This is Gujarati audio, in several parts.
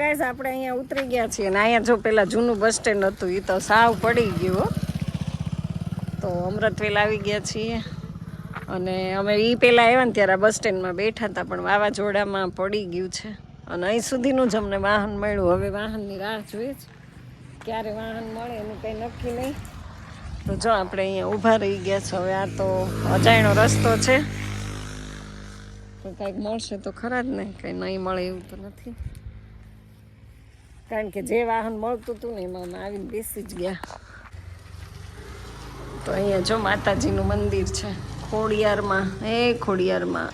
ગાઈસ આપણે અહીંયા ઉતરી ગયા છીએ અને અહીંયા જો પેલા જૂનું બસ સ્ટેન્ડ હતું એ તો સાવ પડી ગયું. તો અમૃતવેલ આવી ગયા છીએ અને અમે એ પહેલાં આવ્યા ને ત્યારે બસ સ્ટેન્ડમાં બેઠા હતા પણ વાવાઝોડામાં પડી ગયું છે અને અહીં સુધીનું જ અમને વાહન મળ્યું. હવે વાહનની રાહ જોઈએ છે, ક્યારે વાહન મળે એનું કંઈ નક્કી નહીં. તો જો આપણે અહીંયા ઊભા રહી ગયા છે. હવે આ તો અજાણ્યો રસ્તો છે તો કંઈક મળશે તો ખરા જ ને, કંઈ નહીં મળે એવું તો નથી. કારણ કે જે વાહન મળતું હતું ને એમાં આવીને બેસી જ ગયા. તો અહીંયા જો માતાજીનું મંદિર છે ખોડિયારમાં. ખોડિયારમાં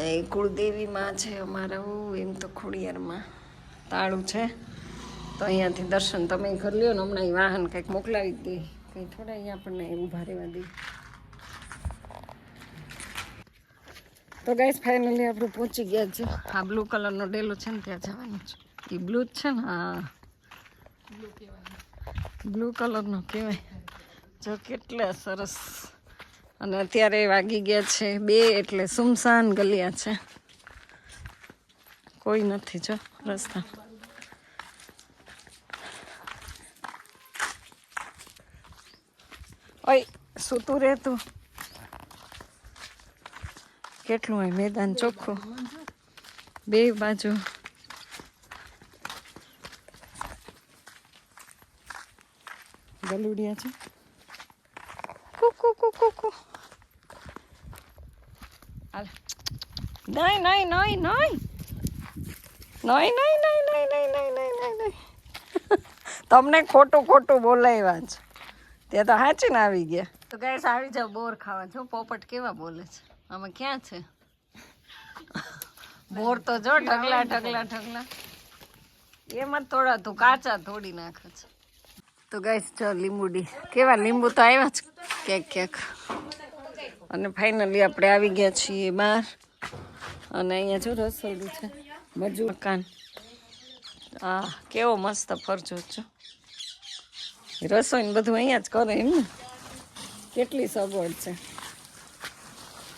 એ કુળદેવીમાં છે અમારા. એમ તો ખોડિયારમાં તાળું છે તો અહીંયાથી દર્શન તમે કરી લ્યો ને. હમણાં વાહન કંઈક મોકલાવી દે, કંઈ થોડા અહીંયા આપણને ઊભા રહેવા દે. તો ગાઈસ ફાઇનલી આપણે પહોંચી ગયા છે. આ બ્લુ કલરનો ડેલો છે ને ત્યાં જવાનું છે. એ બ્લુ જ છે ને? હા બ્લુ કલરનો કહેવાય. જો કેટલા સરસ. અને અત્યારે વાગી ગયા છે 2 એટલે સુમસાન ગલિયા છે, કોઈ નથી જો રસ્તા. ઓય સૂતું રહેતું. કેટલું હોય મેદાન ચોખ્ખું, 2 બાજુ. ગલુડિયા છે. કુકુ કુકુ કુ. હાલ. નહીં નહીં નહીં નહીં નહીં નહીં નહીં નહીં નહીં નહીં નહીં નહીં. તમને ખોટું ખોટું બોલાવ્યા છે. ત્યાં તો હાચીને આવી ગયા. તો ગાઈસ આવી જાવ બોર ખાવા. જો પોપટ કેવા બોલે છે. આમાં ક્યાં છે બોર? તો જો ઢગલા ઢગલા ઢગલા. એમાં થોડા તું કાચા તોડી નાખે છે. તો ગાઈસ જો લીંબુડી કેવા લીંબુ તો આવ્યા છે ક્યાંક ક્યાંક. અને ફાઇનલી આપણે આવી ગયા છીએ બહાર. અને અહીંયા જો રસોડું છે, મજૂર મકાન. હા કેવો મસ્ત ફરજો છો. રસોઈ બધું અહીંયા જ કરે એમ ને. કેટલી સગવડ છે.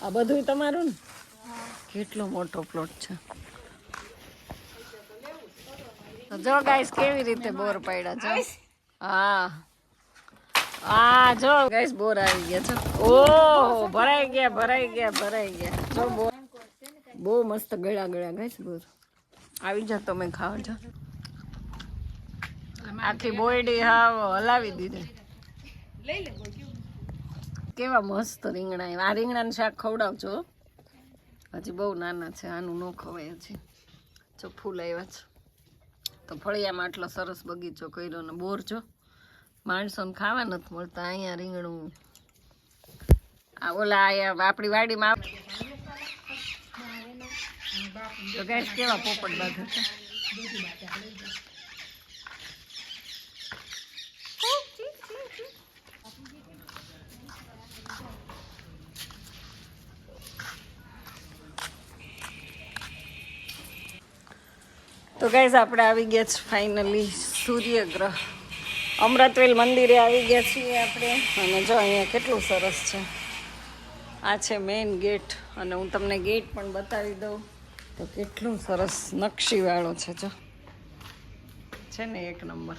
આ બધું તમારું ને? કેટલો મોટો પ્લોટ છે. તો જો ગાઈસ કેવી રીતે બોર પડ્યા જો. હા હા જો ગાઈસ બોર આવી ગયા છે. ઓહ ભરાઈ ગયા ભરાઈ ગયા ભરાઈ ગયા. જો બોર બહુ મસ્ત ગળ્યા ગળ્યા ગાઈસ બોર. આવી જા તમે ખાવા જો. આખી બોયડી હા હલાવી દીધી. કેવા મસ્ત રીંગણા. આ રીંગણાનું શાક ખવડાવજો. હજી બહુ નાના છે, આનું ન ખવાય હજી. જો ફૂલ આવ્યા છે. તો ફળિયામાં આટલો સરસ બગીચો કર્યો ને બોર જો માણસોને ખાવા નથી મળતા. અહીંયા રીંગણું આ ઓલા અહીંયા આપણી વાડીમાં. તો ગાઈસ કેવા પોપટ બાજુ છે. તો ગાઈસ આપણે આવી ગયા છે ફાઇનલી સૂર્યગ્રહ. અમૃતવેલ મંદિરે આવી ગયા છીએ આપણે. અને જો અહીંયા કેટલું સરસ છે. આ છે મેઇન ગેટ. અને હું તમને ગેટ પણ બતાવી દઉં તો કેટલું સરસ નકશીવાળો છે. જો છે ને એક નંબર.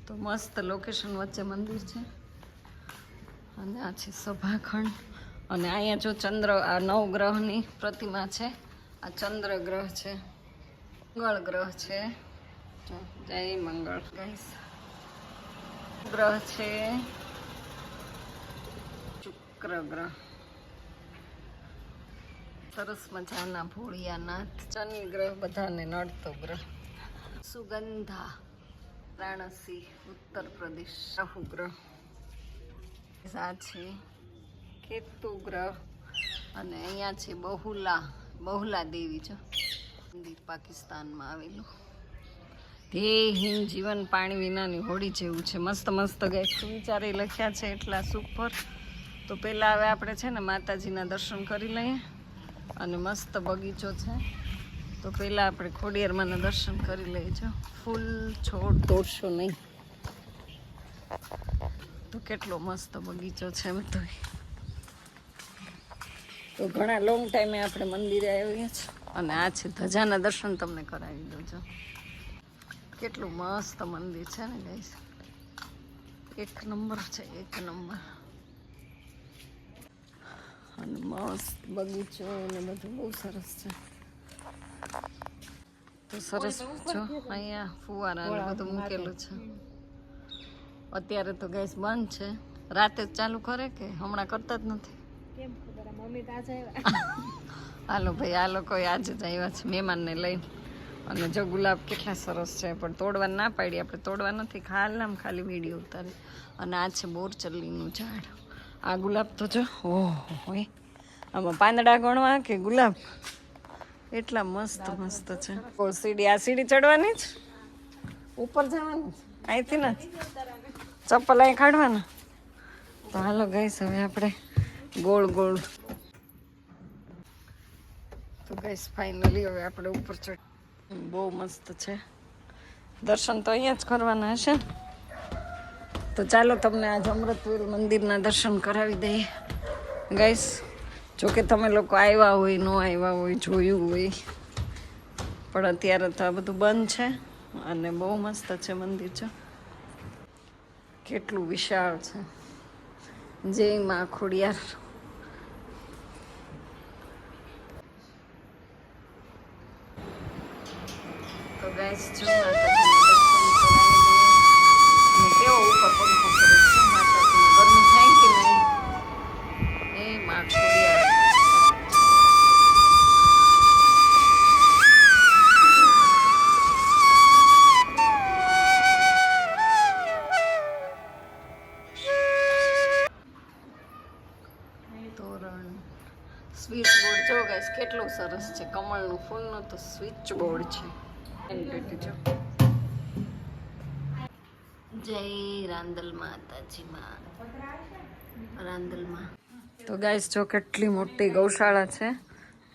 તો મસ્ત લોકેશન વચ્ચે મંદિર છે. અને આ છે સભાખંડ. અને અહીંયા જો ચંદ્ર આ નવગ્રહની પ્રતિમા છે. આ ચંદ્ર ગ્રહ છે, મંગળ ગ્રહ છે. જય મંગળ ગાઈસ. ગ્રહ છે શુક્ર ગ્રહ. સરસ મજાના ભોળિયાનાથ. શનિ ગ્રહ બધાને નડતો ગ્રહ. સુગંધા વારાણસી ઉત્તર પ્રદેશ. રાહુ ગ્રહ. આ છે કેતુ ગ્રહ. અને અહીંયા છે બહુલા દેવી છે. મંદિર પાકિસ્તાનમાં આવેલું. ધ્યેય હિન્દ જીવન પાણી વિનાની હોડી જેવું છે. મસ્ત મસ્ત ગાઈસ વિચારે લખ્યા છે એટલા સુપર. તો પહેલાં હવે આપણે છે ને માતાજીના દર્શન કરી લઈએ. અને મસ્ત બગીચો છે. તો પહેલાં આપણે ખોડિયારમાંના દર્શન કરી લઈએ. જો ફૂલ છોડ તોડશો નહીં. તો કેટલો મસ્ત બગીચો છે બધો. તો ઘણા લોંગ ટાઈમે આપણે મંદિરે આવીએ છીએ અને આ છે ધજાના દર્શન તમને કરાવી દઉં છું. કેટલું મસ્ત મંદિર છે ને ગાઈસ, એક નંબર છે, એક નંબર. અને મસ્ત બગીચો ને બધું બહુ સરસ છે. તો સરસ જો અહીંયા ફુવારા ને બધું મૂકેલું છે. અત્યારે તો ગેસ બંધ છે, રાતે જ ચાલુ કરે કે હમણાં કરતા જ નથી. હાલો ભાઈ, આ લોકો આજે જ આવ્યા છે મહેમાનને લઈને. અને જો ગુલાબ કેટલા સરસ છે, પણ તોડવા ના પાડી, આપણે તોડવા નથી, ખાલી વિડીયો ઉતારી. અને આ છે બોરચલ્લીનું ઝાડ. આ ગુલાબ તો જો ઓહો હોય, આમાં પાંદડા ગણવા કે ગુલાબ એટલા મસ્ત મસ્ત છે. સીડી, આ સીડી ચડવાની જ, ઉપર જવાની અહીંથી નથી, ચપ્પલ અહીં કાઢવાના. તો હાલો ગઈશ હવે આપણે ગોળ ગોળ. તો ગઈશ ફાઇનલી હવે આપણે ઉપર ચડ. બહુ મસ્ત છે, દર્શન તો અહીંયા જ કરવાના હશે ને. તો ચાલો તમને આજ અમૃતવેલ મંદિરના દર્શન કરાવી દઈએ ગાઈસ. જોકે તમે લોકો આવ્યા હોય, ન આવ્યા હોય, જોયું હોય, પણ અત્યારે તો આ બધું બંધ છે. અને બહુ મસ્ત છે મંદિર છે, કેટલું વિશાળ છે. જય માં ખોડિયાર. તો ગાઈસ જો કેવો ઉપર પંખો કરે છે, માતાજીને ગરમી થાય કે નહીં. એ માં ખોડિયાર. તોરણ, સ્વિચ બોર્ડ જો ગાઈસ કેટલું સરસ છે, કમળનું ફૂલનું તો સ્વિચ બોર્ડ છે. જય રાંદલ માતાજીમાં, રાંદલમાં. તો ગાઈસ જો કેટલી મોટી ગૌશાળા છે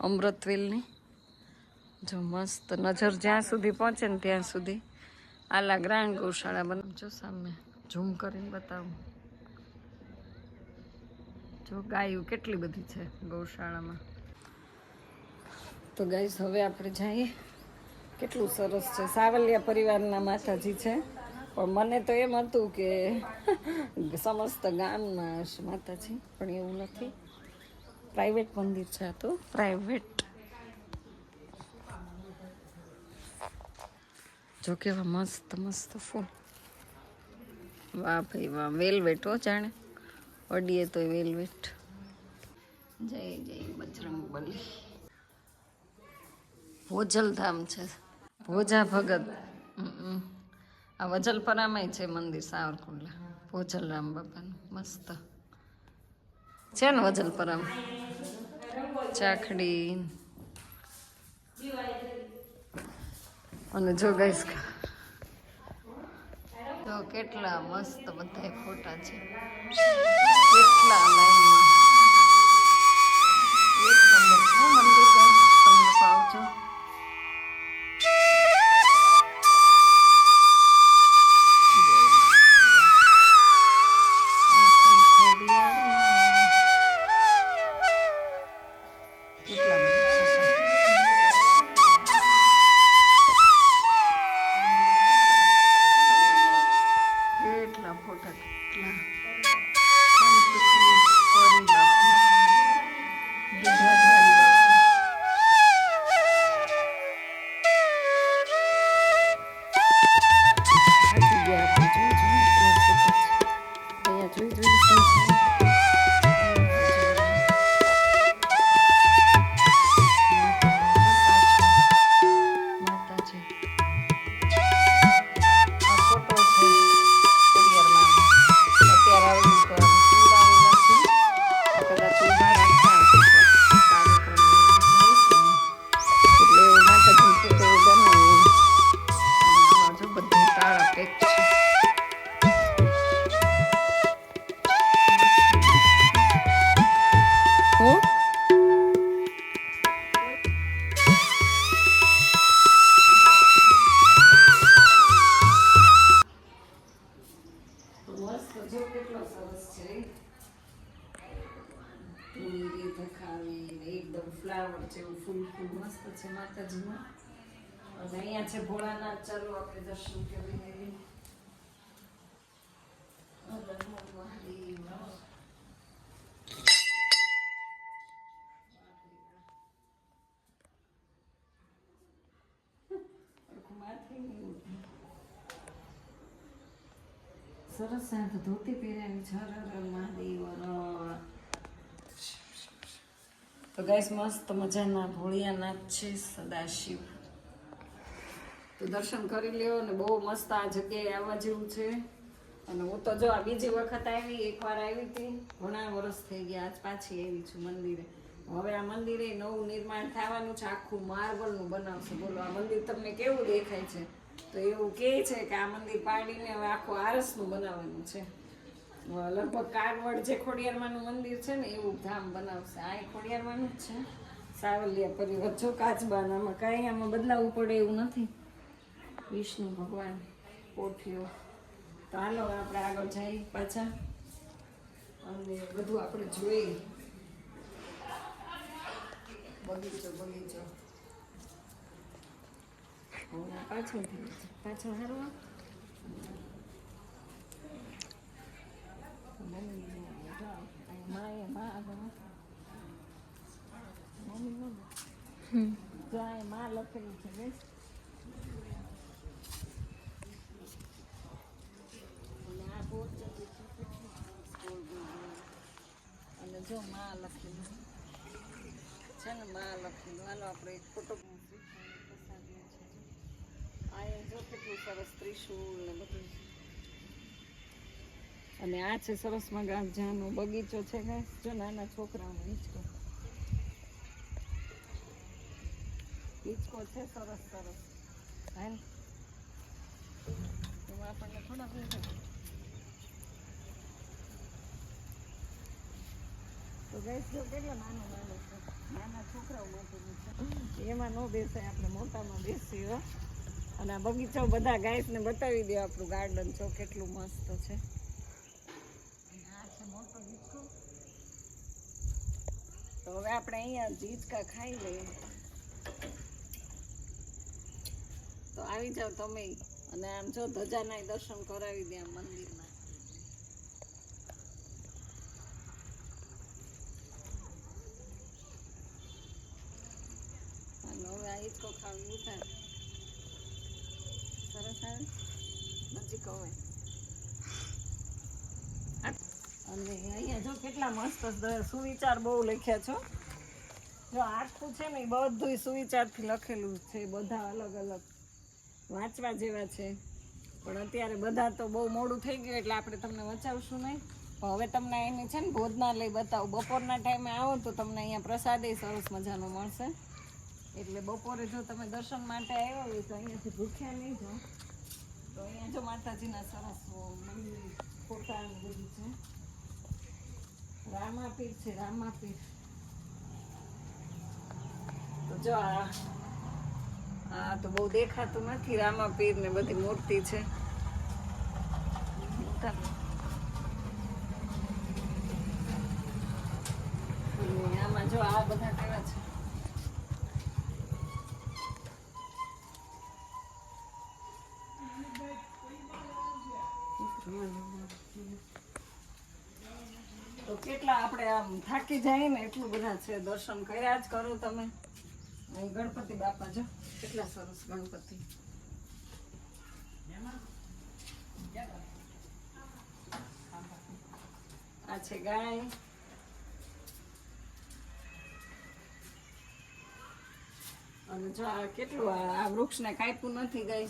અમૃતવેલની. જો મસ્ત નજર જ્યાં સુધી પહોંચે ને ત્યાં સુધી આલા ગ્રાન્ડ ગૌશાળા બને. જો સામે ઝૂમ કરીને બતાવું, જો ગાયું કેટલી બધી છે ગૌશાળામાં. તો ગાઈસ હવે આપણે જઈએ. કેટલું સરસ છે, સાવલિયા પરિવારના માતાજી છે. પણ મને તો એમ હતું કે સમસ્ત ગામના હશે માતાજી, પણ એવું નથી. પ્રાઇવેટ મંદિર છે આ તો, પ્રાઇવેટ. જો કેવા મસ્ત મસ્ત ફૂલ. વાહ ભાઈ વાહ, વેલવેટ હો, જાણે અડીએ તો વેલવેટ. જય જય બજરંગ બલી. ભોજલધામ છે, ભોજા ભગત. આ વજલપરામાંય છે મંદિર સાવરકુંડલા, ભોજલરામ બાપાનું મસ્ત છે ને વજલપરામાં. ચાખડી. અને જો ગાઈસ તો કેટલા મસ્ત બધા ફોટા છે, કેટલા લાઈનમાં. એક નંબર છે મંદિર ગાઈસ, તમને પાવજો. એકદમ ફ્લાવર જેવું ફૂલ ફૂલ મસ્ત છે માતાજીનું. અને અહીંયા છે ભોળાનાથ. ચાલો આપણે દર્શન કરી લઈએ. સરસ સાથે ધોતી પહેર્યાની છે. મહાદેવ. તો ગાઈસ મસ્ત મજાના ભોળિયાનાથ છે સદાશિવ. તો દર્શન કરી લ્યો. અને બહુ મસ્ત આ જગ્યાએ આવવા જેવું છે. અને હું તો જો આ બીજી વખત આવી, એકવાર આવી હતી, ઘણા વર્ષ થઈ ગયા, આજ પાછી આવી છું મંદિરે. હવે આ મંદિરે નવું નિર્માણ થવાનું છે, આખું માર્બલનું બનાવશે. બોલો આ મંદિર તમને કેવું દેખાય છે? તો એવું કહે છે કે આ મંદિર પાડીને હવે આખું આરસનું બનાવવાનું છે. લગભગ કારવડ જે ખોડિયારમાંનું મંદિર છે ને એવું ધામ બનાવશે. આ ખોડિયારમાંનું જ છે. સાવલિયા પરિવાર જો કાચબાનામાં કાંઈ આમાં બદલાવવું પડે એવું નથી. વિષ્ણુ ભગવાન પોઠિયો. તો હાલો આપણે આગળ જઈએ પાછા અને બધું આપણે જોઈએ. બગીચો પાછળ હારવા માં લખેલું છે. અને જો માં લખેલું છે ને, માં લખેલું. હાલો આપણે એક ફોટો આ જો કેટલું સરસ ત્રિશુલ ને બધું. અને આ છે સરસ મજાનો બગીચો છે ગાઈસ. જો નાના છોકરાઓનો હિંચકો છે સરસ સરસ. હા એમાં આપણને થોડા તો ગાઈસ જો કેટલા નાનું છે. નાના છોકરાઓ માટેનું છે. એમાં ન બેસાય, આપણે મોટામાં બેસી હો. અને આ બગીચો બધા ગાઈસને બતાવી દો. આપણું ગાર્ડન જો કેટલું મસ્ત છે. આ છે મોટો હિંચકો. તો હવે આપણે અહીંયા હિંચકા ખાઈ લઈએ. તો આવી જાઓ તમે. અને આમ જો ધજાના દર્શન કરાવી દે આમ મંદિરના. હવે આ હિંચકો ખાવી ઉતાર. સરસ આવે નજીક હવે. અને અહીંયા જો કેટલા મસ્ત સુવિચાર બહુ લખ્યા છો. જો આખું છે ને એ બધું સુવિચારથી લખેલું છે. બધા અલગ અલગ વાંચવા જેવા છે. પણ અત્યારે બધા તો બહુ મોડું થઈ ગયું એટલે આપણે તમને વચાવશું નહીં. હવે તમને એની છે ને ભોજનાલય બતાવું. બપોરના ટાઈમે આવો તો તમને અહીંયા પ્રસાદે સરસ મજાનો મળશે. એટલે બપોરે જો તમે દર્શન માટે આવ્યા હોય તો અહીંયાથી ભૂખ્યા નહીં જાઓ. તો અહીંયા જો માતાજીના સરસ મંદિર ફોટા બધું છે. રામાપીર છે, રામાપીર. તો જો આ તો બહુ દેખાતું નથી. રામાપીર ને બધી મૂર્તિ છે. આમાં જો આ બધા કેવા છે. તો કેટલા આપણે આમ થાકી જાય ને એટલું બધા છે. દર્શન કર્યા જ કરો તમે. ગણપતિ બાપા જો કેટલા સરસ ગણપતિ. આ છે ગાય. અને જો આ કેટલું આ વૃક્ષને કાપ્યું નથી ગાય.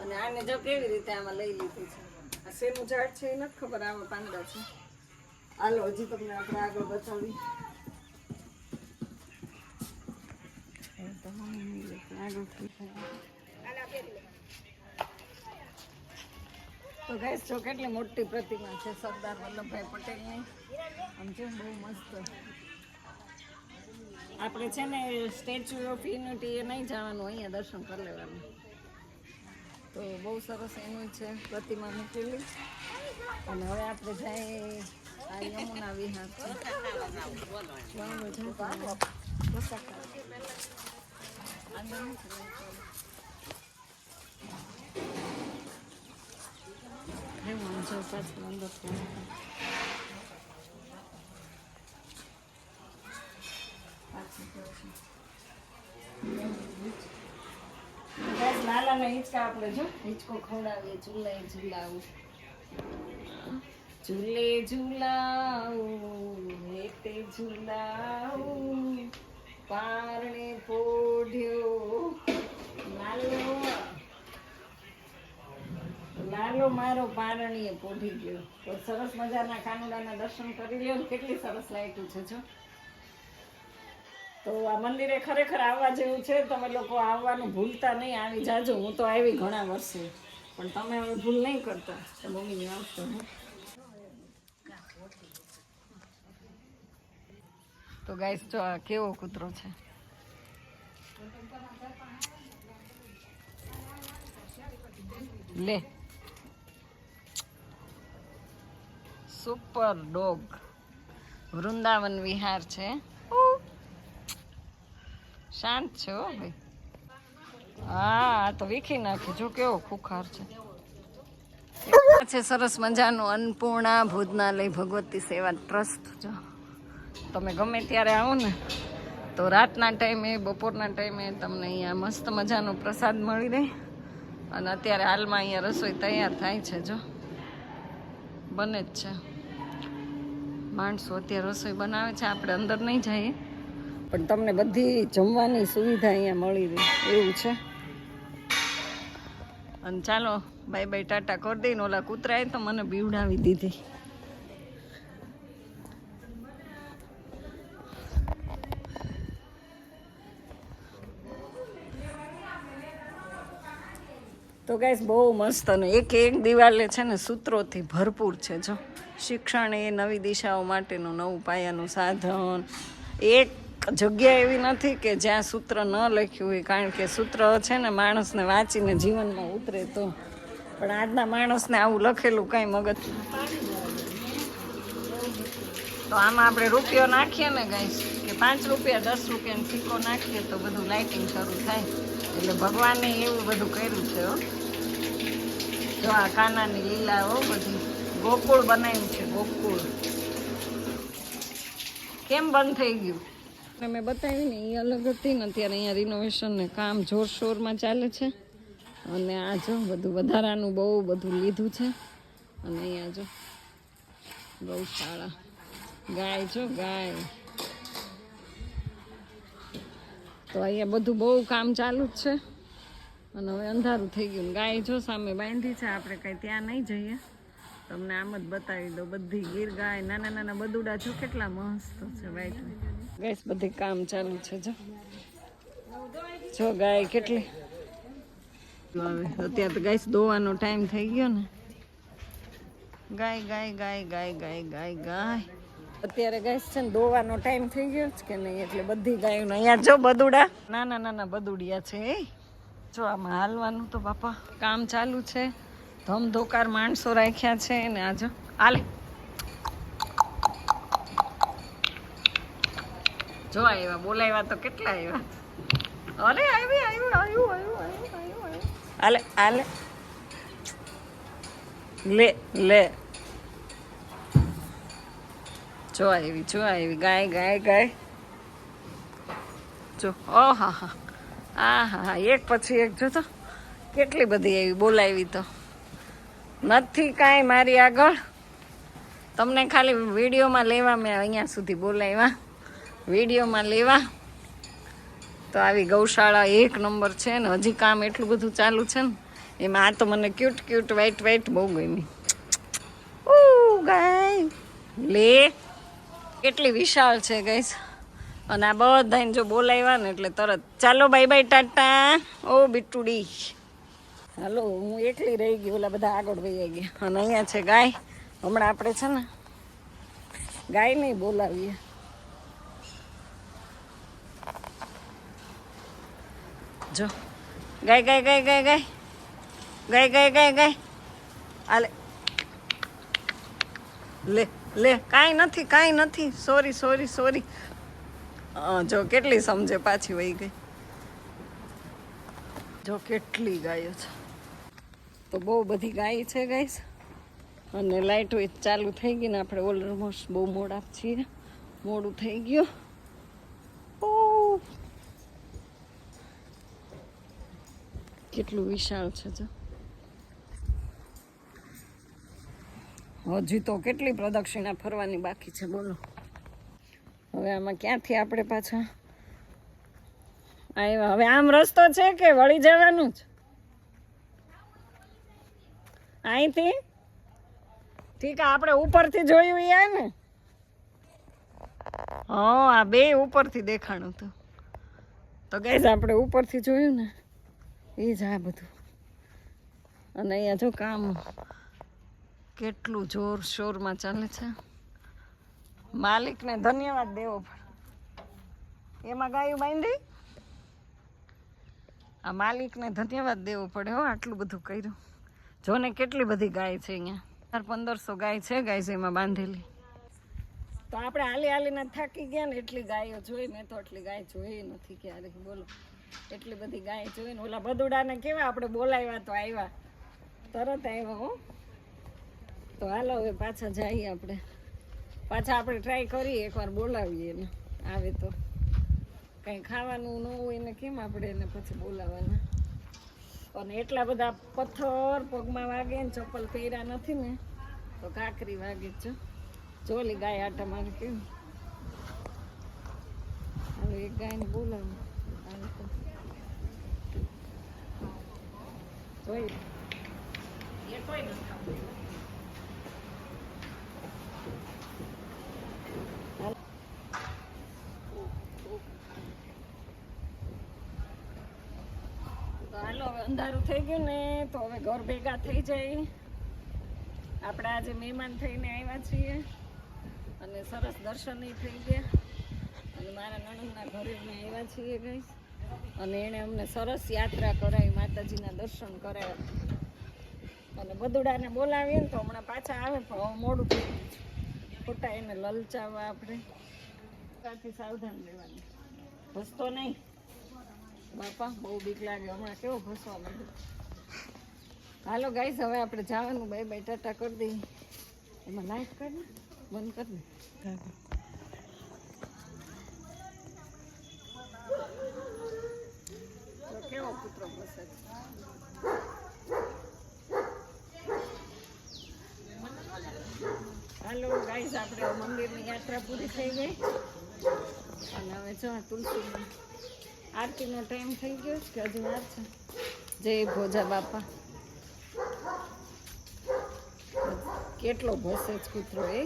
અને આને જો કેવી રીતે આમાં લઈ લીધું છે. આ શેનું ઝાડ છે એ નથી ખબર. આમાં પાંદડા છે. હાલો હજી તમને આપણે આગળ બતાવી. તો ગાઈસ જો કેટલી મોટી પ્રતિમા છે સરદાર વલ્લભભાઈ પટેલની. આમ જો બહુ મસ્ત. આપણે છે ને સ્ટેચ્યુ ઓફ યુનિટી એ નહીં જવાનું, અહીંયા દર્શન કરી લેવાનું. તો બહુ સરસ એનું છે પ્રતિમા મૂકેલી. અને હવે આપણે જઈએ આ યમુના વિહાર છે. લાલાને હિંચકા આપણે જો હિંચકો ખવડાવીએ. ઝૂલાએ ઝૂલાવું, ઝૂલે ઝૂલાવું, હેતે ઝૂલાવું, પારણે પોઢ્યો લાલો. લાલો મારો પારણીએ પોઢી ગયો. તો સરસ મજાના કાનુડાના દર્શન કરી લ્યો ને કેટલી સરસ લાગ્યું છે જો. તો આ મંદિરે ખરેખર આવવા જેવું છે. તમે લોકો આવવાનું ભૂલતા નહીં, આવી જાજો. હું તો આવી ઘણા વર્ષે, પણ તમે હવે ભૂલ નહીં કરતા. તો મમ્મીને આવતો તો ગાઈસ જો આ કેવો કૂતરો છે. લે સુપર ડોગ. વૃંદાવન વિહાર છે. શાંત છે હો ભાઈ. હા તો વીખી નાખી જો કેવો ખુખાર છે. સરસ મજાનું અન્નપૂર્ણા ભોજનાલય ભગવતી સેવા ટ્રસ્ટ. જો તમે ગમે ત્યારે આવો ને તો રાતના ટાઈમે બપોરના ટાઈમે તમને અહીંયા મસ્ત મજાનો પ્રસાદ મળી રહે. અને અત્યારે હાલમાં અહીંયા રસોઈ તૈયાર થાય છે. જો બને જ છે. માણસો અત્યારે રસોઈ બનાવે છે. આપણે અંદર નહીં જઈએ પણ તમને બધી જમવાની સુવિધા અહીંયા મળી રહે એવું છે. અને ચાલો બાય બાય ટાટા કરી દઈને. ઓલા કૂતરાએ તો મને બીવડાવી દીધી. તો ગાઈસ બહુ મસ્ત. અને એક એક દિવાલે છે ને સૂત્રોથી ભરપૂર છે. જો શિક્ષણ એ નવી દિશાઓ માટેનું નવું પાયાનું સાધન. એક જગ્યા એવી નથી કે જ્યાં સૂત્ર ન લખ્યું હોય, કારણ કે સૂત્ર છે ને માણસને વાંચીને જીવનમાં ઉતરે તો. પણ આજના માણસને આવું લખેલું કાંઈ મગજ. તો આમાં આપણે રૂપિયો નાખીએ ને ગાઈસ કે 5 રૂપિયા 10 રૂપિયાનો સિક્કો નાખીએ તો બધું લાઇટિંગ શરૂ થાય. એટલે ભગવાને એવું બધું કર્યું છે હો. જો આ કાનાની લીલાઓ બધી ગોકુળ બનાવ્યું છે. ગોકુળ કેમ બંધ થઈ ગયું મેં બતાવી ને એ અલગ હતી ને. અત્યારે અહીંયા રિનોવેશન ને કામ જોરશોરમાં ચાલે છે. અને આ જો બધું વધારાનું બહુ બધું લીધું છે. અને અહીંયા જો ગૌશાળા, ગાય જો ગાય. તો અહીંયા બધું બહુ કામ ચાલુ જ છે. અને હવે અંધારું થઈ ગયું. ગાય જો સામે બાંધી છે. આપણે કંઈ ત્યાં નહીં જઈએ, તમને આમ જ બતાવી દો. બધી ગીર ગાય, નાના નાના બદુડા જો કેટલા મસ્ત છે. વાઈટ ગાઈસ બધી કામ ચાલુ છે. જો ગાય કેટલી. અત્યારે તો ગાઈસ દોવાનો ટાઈમ થઈ ગયો ને. ગાય ગાય ગાય ગાય ગાય ગાય ગાય. અત્યારે ગાઈસ છે ને દોવાનો ટાઈમ થઈ ગયો છે કે નહીં, એટલે બધી ગાયોને અહીંયા જો બદુડા નાના નાના બદુડિયા છે. જો આમાં હાલવાનું તો બાપા કામ ચાલુ છે. ધમધોકાર માણસો રાખ્યા છે. ને આ જો હાલે જો આવ્યા. બોલાવ્યા તો કેટલા આવ્યા. અરે આવ્યું. હાલે હાલે લે લે. જો આવી ગાય ગાય ગાય. જો ઓ હા હા હા હા હા. એક પછી એક જો તો કેટલી બધી આવી. બોલાવી તો નથી કાંઈ મારી આગળ. તમને ખાલી વિડીયોમાં લેવા મેં અહીંયા સુધી બોલાવ્યા. વિડીયોમાં લેવા તો આવી ગૌશાળા એક નંબર છે. ને હજી કામ એટલું બધું ચાલુ છે ને એમાં. આ તો મને ક્યુટ ક્યુટ વાઈટ બહુ ગમી. ઓ ગાય લે કેટલી વિશાળ છે ગાઈસ. અને આ બધાને જો બોલાવ્યા ને એટલે તરત ચાલો બાય બાય ટાટા. ઓ બિટ્ટુડી હાલો. હું એકલી રહી ગઈ, ઓલા બધા આગળ વહી ગયા. અને અહીંયા છે ગાય. હમણાં આપણે છે ને ગાય નહીં બોલાવીએ. જો ગાય ગાય ગાય ગાય ગાય ગાય ગાય ગાય ગાય. આલે લે લે કાંઈ નથી સોરી જો કેટલી સમજે પાછી વહી ગઈ જો કેટલી ગાયો છે તો બહુ બધી ગાય છે ગાઈસ અને લાઇટો ચાલુ થઈ ગઈ ને આપણે ઓલમોસ્ટ બહુ મોડા છીએ મોડું થઈ ગયું કેટલું વિશાળ છે જો હજી તો કેટલી પ્રદક્ષિણા ફરવાની બાકી છે બોલો હવે આમાં ક્યાંથી આપણે પાછા આવ્યા હવે આમ રસ્તો છે કે વળી જવાનું જ અહીંથી ઠીક આપણે ઉપરથી જોયું યાર ને હા આ બે ઉપરથી દેખાણું હતું તો ગાઈસ આપણે ઉપરથી જોયું ને એ જ આ બધું અને અહીંયા જો કામ કેટલું જોર શોરમાં ચાલે છે માલિકને ધન્યવાદ દેવો પડે એમાં ગાયું બાંધી આ માલિકને ધન્યવાદ દેવો પડે હો આટલું બધું કર્યું જો ને કેટલી બધી ગાય છે અહીંયા 1500 ગાય છે ગાય છે એમાં બાંધેલી તો આપણે હાલીને થાકી ગયા ને એટલી ગાયો જોઈ મેં તો એટલી ગાય જોઈ નથી ક્યારે બોલો એટલી બધી ગાય જોઈ ને ઓલા ભદુડાને કેવા આપણે બોલાવ્યા તો આવ્યા તરત આવ્યા હો તો હાલો હવે પાછા જઈએ આપણે ટ્રાય કરીએ એકવાર બોલાવીએ એને આવે તો કંઈ ખાવાનું ન હોય ને કેમ આપણે એને પછી બોલાવવાના અને એટલા બધા પથ્થર પગમાં વાગે ને ચપ્પલ પહેર્યા નથી ને તો કાકરી વાગે છે જોલી ગાય આટા મારે કેમ હવે એક ગાયને બોલાવું જોઈ એ કોઈ નથી હાલો હવે અંધારું થઈ ગયું ને તો હવે ઘર ભેગા થઈ જાય આપણે આજે મહેમાન થઈને આવ્યા છીએ અને સરસ દર્શન થઈ ગયા અને મારા નણંદના ઘરે અમે આવ્યા છીએ ગઈ અને એણે અમને સરસ યાત્રા કરાવી માતાજીના દર્શન કરાવ્યા અને બદુડાને બોલાવીએ ને તો હમણાં પાછા આવે પણ હવે મોડું થઈ ગયું ખોટા એને લલચાવવા આપણે ત્યાંથી સાવધાન રહેવાનું ભસતો નહીં બાપા બહુ બીક લાગે હમણાં કેવો ભસવા માંડ્યો હાલો ગાઈસ હવે આપણે જવાનું બાય બાય ટાટા કરી દઈએ એમાં લાઈટ કરી બંધ કરી દે કેવો કૂતરો ભસે હાલો ગાઈસ આપણે મંદિરની યાત્રા પૂરી થઈ ગઈ અને હવે જો તુલસીમાં આરતીનો ટાઈમ થઈ ગયો કે હજુ વાર છે જય ભોજા બાપા કેટલો ભસે જ કૂતરો એ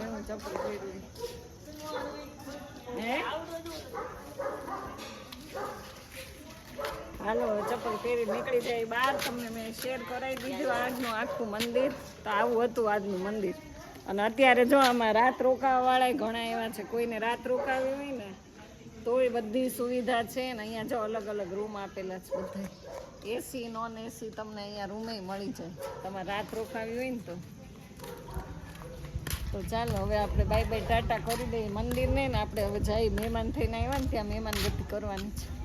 હું ચપ્પલ પહેરી હે હાલો ચપ્પલ પહેરી નીકળી જાય બહાર તમને મેં શેર કરાવી દીધું આજનું આખું મંદિર તો આવું હતું આજનું મંદિર અને અત્યારે જો આમાં રાત રોકાવાવાળા ઘણા એવા છે કોઈને રાત રોકાવી હોય ને તોય બધી સુવિધા છે ને અહીંયા જો અલગ અલગ રૂમ આપેલા છે બધા એસી નોન એસી તમને અહીંયા રૂમે મળી જાય તમારે રાત રોકાવી હોય ને તો ચાલો હવે આપણે બાય બાય ટાટા કરી દઈએ મંદિરને ને આપણે હવે જઈ મહેમાન થઈને આવ્યા ને ત્યાં મહેમાન ગતિ કરવાની છે